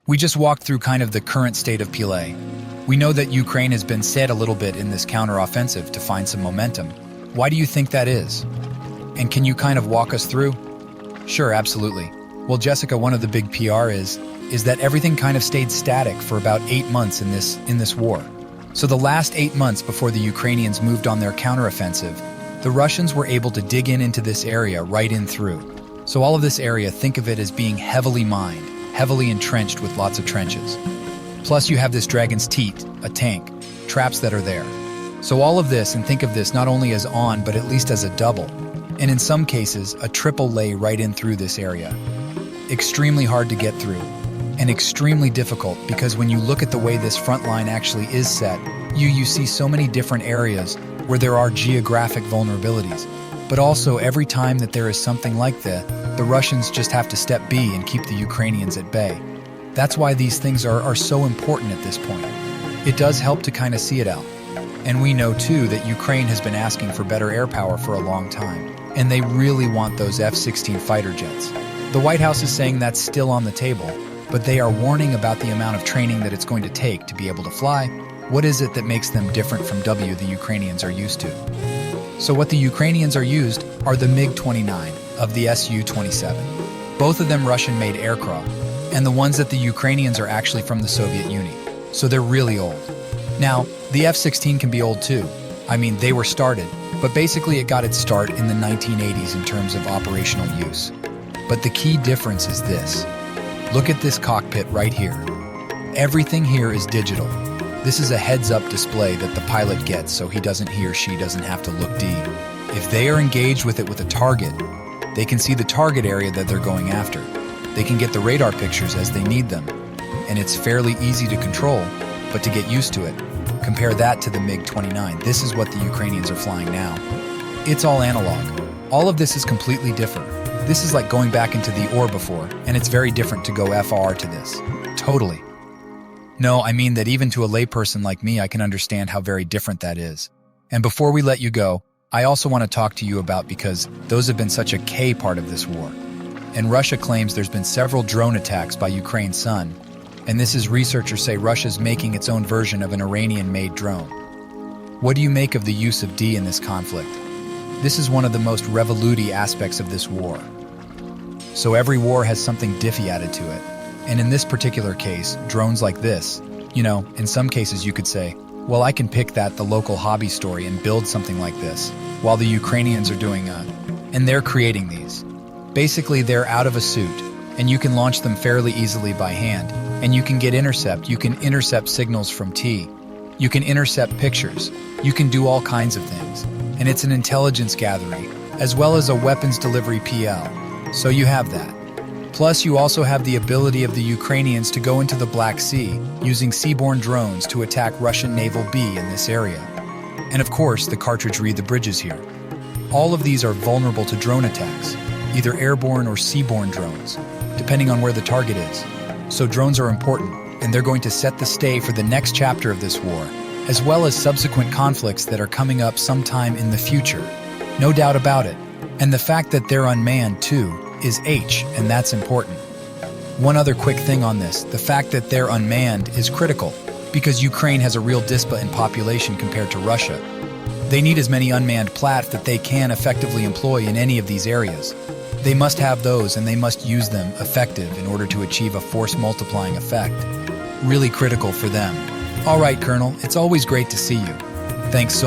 We just walked through kind of the current state of play. We know that Ukraine has been set a little bit in this counteroffensive to find some momentum. Why do you think that is? And can you kind of walk us through? Sure, absolutely. Well, Jessica, one of the big PR is that everything kind of stayed static for about 8 months in this war. So the last 8 months before the Ukrainians moved on their counteroffensive, the Russians were able to dig into this area right in through. So all of this area, think of it as being heavily mined, heavily entrenched with lots of trenches. Plus you have this Dragon's Teeth, a tank, traps that are there. So all of this, and think of this not only as on, but at least as a double, and in some cases, a triple lay right in through this area. Extremely hard to get through, and extremely difficult because when you look at the way this front line actually is set, you see so many different areas where there are geographic vulnerabilities. But also every time that there is something like that, the Russians just have to step B and keep the Ukrainians at bay. That's why these things are so important at this point. It does help to kind of see it out. And we know too that Ukraine has been asking for better air power for a long time, and they really want those F-16 fighter jets. The White House is saying that's still on the table, but they are warning about the amount of training that it's going to take to be able to fly. What is it that makes them different from the Ukrainians are used to? So what the Ukrainians are used are the MiG-29 of the Su-27. Both of them Russian-made aircraft, and the ones that the Ukrainians are actually from the Soviet Union. So they're really old. Now, the F-16 can be old too. I mean, they were started, but basically it got its start in the 1980s in terms of operational use. But the key difference is this. Look at this cockpit right here. Everything here is digital. This is a heads-up display that the pilot gets so he or she doesn't have to look deep. If they are engaged with it with a target, they can see the target area that they're going after. They can get the radar pictures as they need them. And it's fairly easy to control, but to get used to it. Compare that to the MiG-29. This is what the Ukrainians are flying now. It's all analog. All of this is completely different. This is like going back into the ore before, and it's very different to go FR to this. Totally. No, I mean that even to a layperson like me, I can understand how very different that is. And before we let you go, I also want to talk to you about because those have been such a key part of this war. And Russia claims there's been several drone attacks by Ukraine's Sun, and this is researchers say Russia's making its own version of an Iranian-made drone. What do you make of the use of D in this conflict? This is one of the most revolutionary aspects of this war. So every war has something diffy added to it. And in this particular case, drones like this, in some cases you could say, well, I can pick the local hobby story and build something like this, while the Ukrainians are doing and they're creating these. Basically, they're out of a suit, and you can launch them fairly easily by hand, and you can intercept signals from T. You can intercept pictures. You can do all kinds of things. And it's an intelligence gathering, as well as a weapons delivery PL. So you have that. Plus, you also have the ability of the Ukrainians to go into the Black Sea using seaborne drones to attack Russian Naval B in this area. And of course, the cartridge read the bridges here. All of these are vulnerable to drone attacks, either airborne or seaborne drones, depending on where the target is. So drones are important, and they're going to set the stage for the next chapter of this war, as well as subsequent conflicts that are coming up sometime in the future. No doubt about it. And the fact that they're unmanned too is H, and that's important. One other quick thing on this, the fact that they're unmanned is critical, because Ukraine has a real dispa in population compared to Russia. They need as many unmanned plats that they can effectively employ in any of these areas. They must have those, and they must use them effective in order to achieve a force multiplying effect. Really critical for them. All right, Colonel, it's always great to see you. Thanks so